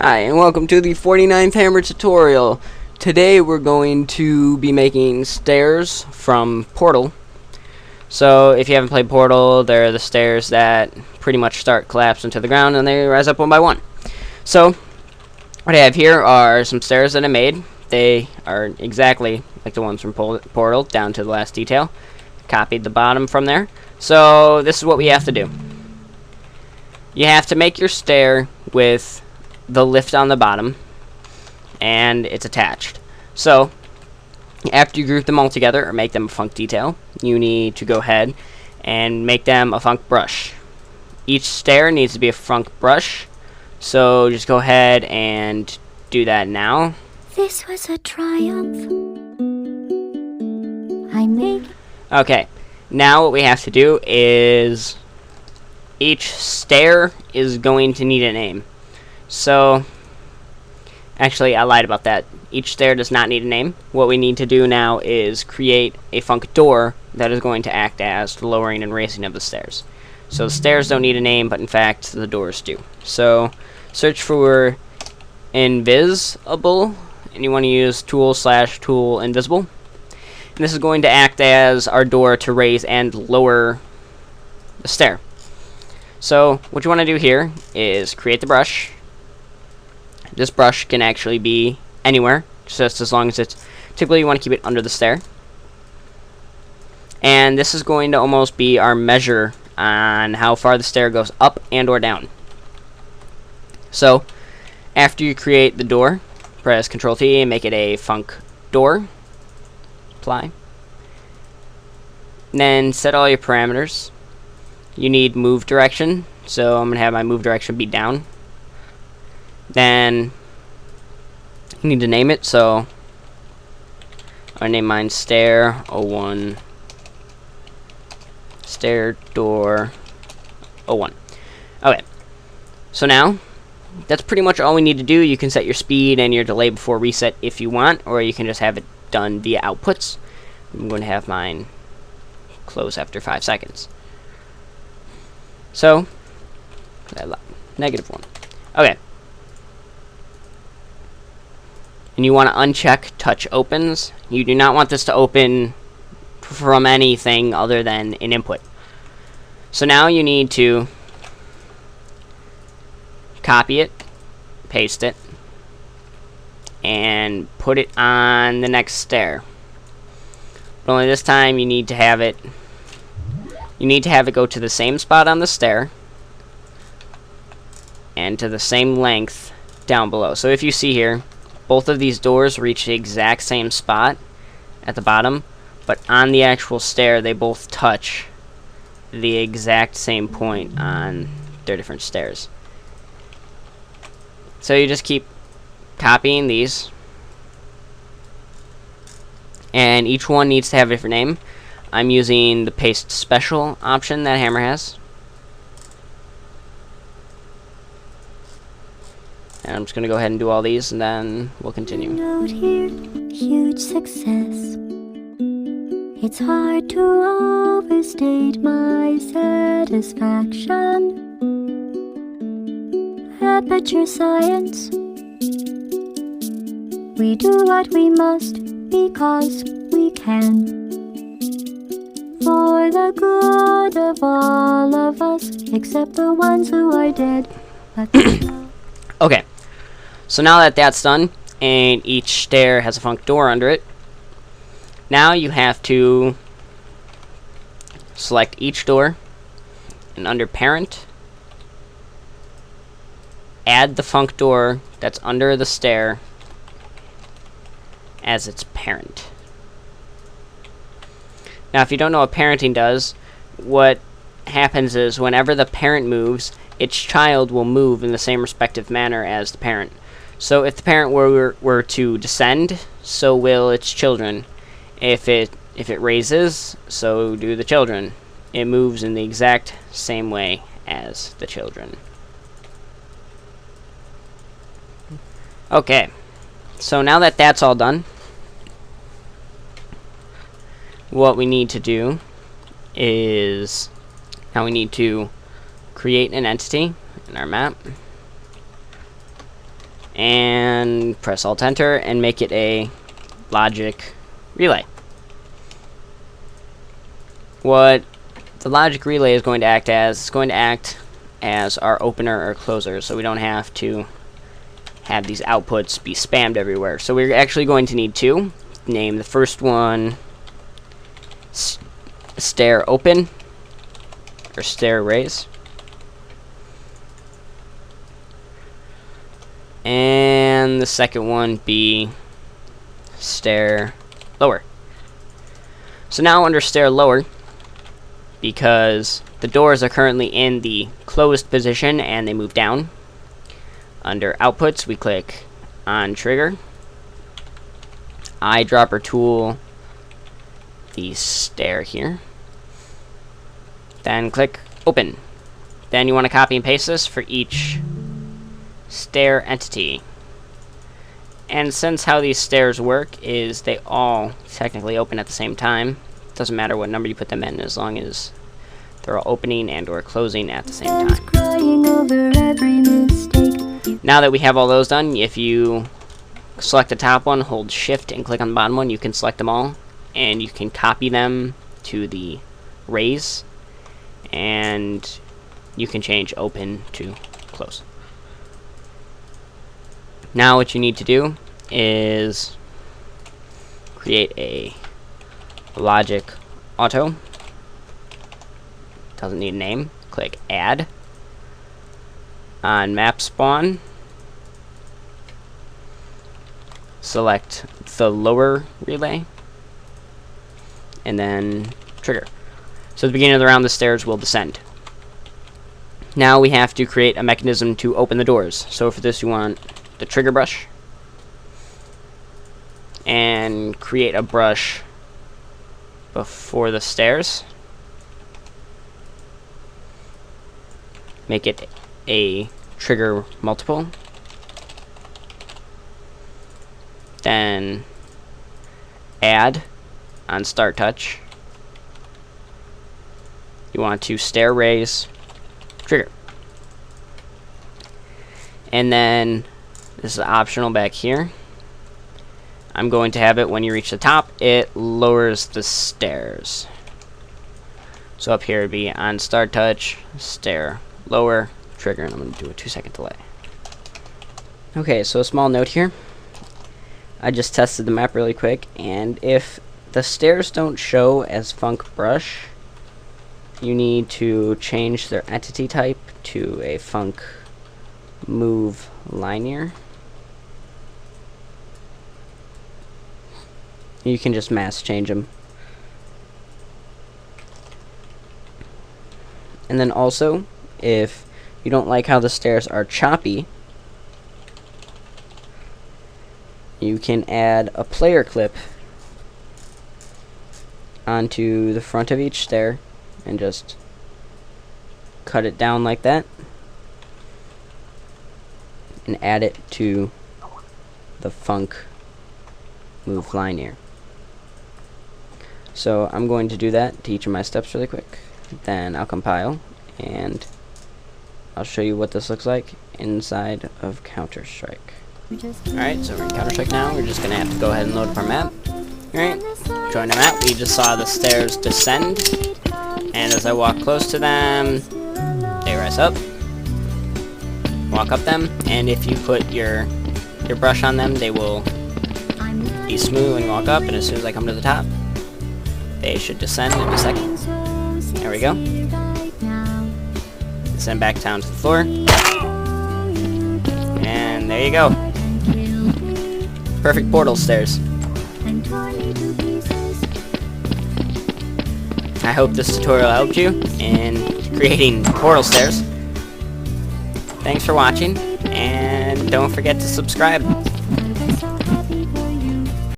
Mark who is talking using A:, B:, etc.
A: Hi, and welcome to the 49th Hammer tutorial. Today we're going to be making stairs from Portal. So if you haven't played Portal, they're the stairs that pretty much start collapsing to the ground and they rise up one by one. So what I have here are some stairs that I made. They are exactly like the ones from Portal, down to the last detail. Copied the bottom from there. So this is what we have to do. You have to make your stair with the lift on the bottom, and it's attached. So after you group them all together or make them a func detail, you need to go ahead and make them a func brush. Each stair needs to be a func brush, so just go ahead and do that now.
B: This was a triumph.
A: Okay, now what we have to do is each stair is going to need a name. So, actually, I lied about that. Each stair does not need a name. What we need to do now is create a func door that is going to act as the lowering and raising of the stairs. So the stairs don't need a name, but in fact, the doors do. So, search for invisible, and you want to use tool/tool invisible. And this is going to act as our door to raise and lower the stair. So, what you want to do here is create the brush. This brush can actually be anywhere, just as long as it's... Typically, you want to keep it under the stair. And this is going to almost be our measure on how far the stair goes up and or down. So, after you create the door, press Ctrl-T and make it a func door. Apply. And then set all your parameters. You need move direction, so I'm going to have my move direction be down. Then you need to name it, so I name mine stair 01 stair door 01. Okay, so now that's pretty much all we need to do. You can set your speed and your delay before reset if you want, or you can just have it done via outputs. I'm going to have mine close after 5 seconds. So -1. Okay. And you want to uncheck touch opens. You do not want this to open from anything other than an input. So now you need to copy it, paste it, and put it on the next stair. But only this time you need to have it go to the same spot on the stair and to the same length down below. So if you see here, both of these doors reach the exact same spot at the bottom, but on the actual stair they both touch the exact same point on their different stairs. So you just keep copying these, and each one needs to have a different name. I'm using the paste special option that Hammer has. And I'm just going to go ahead and do all these, and then we'll continue.
B: Note here, huge success. It's hard to overstate my satisfaction. Aperture science. We do what we must because we can. For the good of all of us, except the ones who are dead.
A: Okay. So now that that's done, and each stair has a func door under it, now you have to select each door, and under parent, add the func door that's under the stair as its parent. Now if you don't know what parenting does, what happens is whenever the parent moves, its child will move in the same respective manner as the parent. So if the parent were to descend, so will its children. If it raises, so do the children. It moves in the exact same way as the children. Okay, so now that that's all done, what we need to do is now we need to create an entity in our map. and press Alt Enter and make it a logic relay. What the logic relay is going to act as, it's going to act as our opener or closer, so we don't have to have these outputs be spammed everywhere. So we're actually going to need two. Name the first one stair open or stair raise, and the second one be stair lower. So now under stair lower, because the doors are currently in the closed position and they move down, under outputs we click on trigger, eyedropper tool, the stair here, then click open. Then you want to copy and paste this for each stair entity. And since how these stairs work is they all technically open at the same time, it doesn't matter what number you put them in as long as they're all opening and or closing at the same time. Now that we have all those done, if you select the top one, hold shift and click on the bottom one, you can select them all and you can copy them to the raise, and you can change open to close. Now what you need to do is create a logic auto. Doesn't need a name. Click add. On map spawn, select the lower relay and then trigger. So at the beginning of the round the stairs will descend. Now we have to create a mechanism to open the doors. So for this you want the trigger brush and create a brush before the stairs. Make it a trigger multiple. Then add on start touch. You want to stair raise trigger. And then this is optional back here. I'm going to have it when you reach the top, it lowers the stairs. So up here it'd be on start touch, stair lower, trigger, and I'm going to do a 2-second delay. Okay, so a small note here. I just tested the map really quick, and if the stairs don't show as func brush, you need to change their entity type to a func move linear. You can just mass change them. And then also, if you don't like how the stairs are choppy, you can add a player clip onto the front of each stair and just cut it down like that and add it to the func move linear. So I'm going to do that to each of my steps really quick, then I'll compile and I'll show you what this looks like inside of Counter-Strike. Alright, so we're in Counter-Strike now. We're just gonna have to go ahead and load up our map. Alright, join the map. We just saw the stairs descend, and as I walk close to them, they rise up. Walk up them, and if you put your brush on them, they will be smooth when you walk up, and as soon as I come to the top, they should descend in a second. There we go. Descend back down to the floor. And there you go. Perfect portal stairs. I hope this tutorial helped you in creating portal stairs. Thanks for watching, and don't forget to subscribe.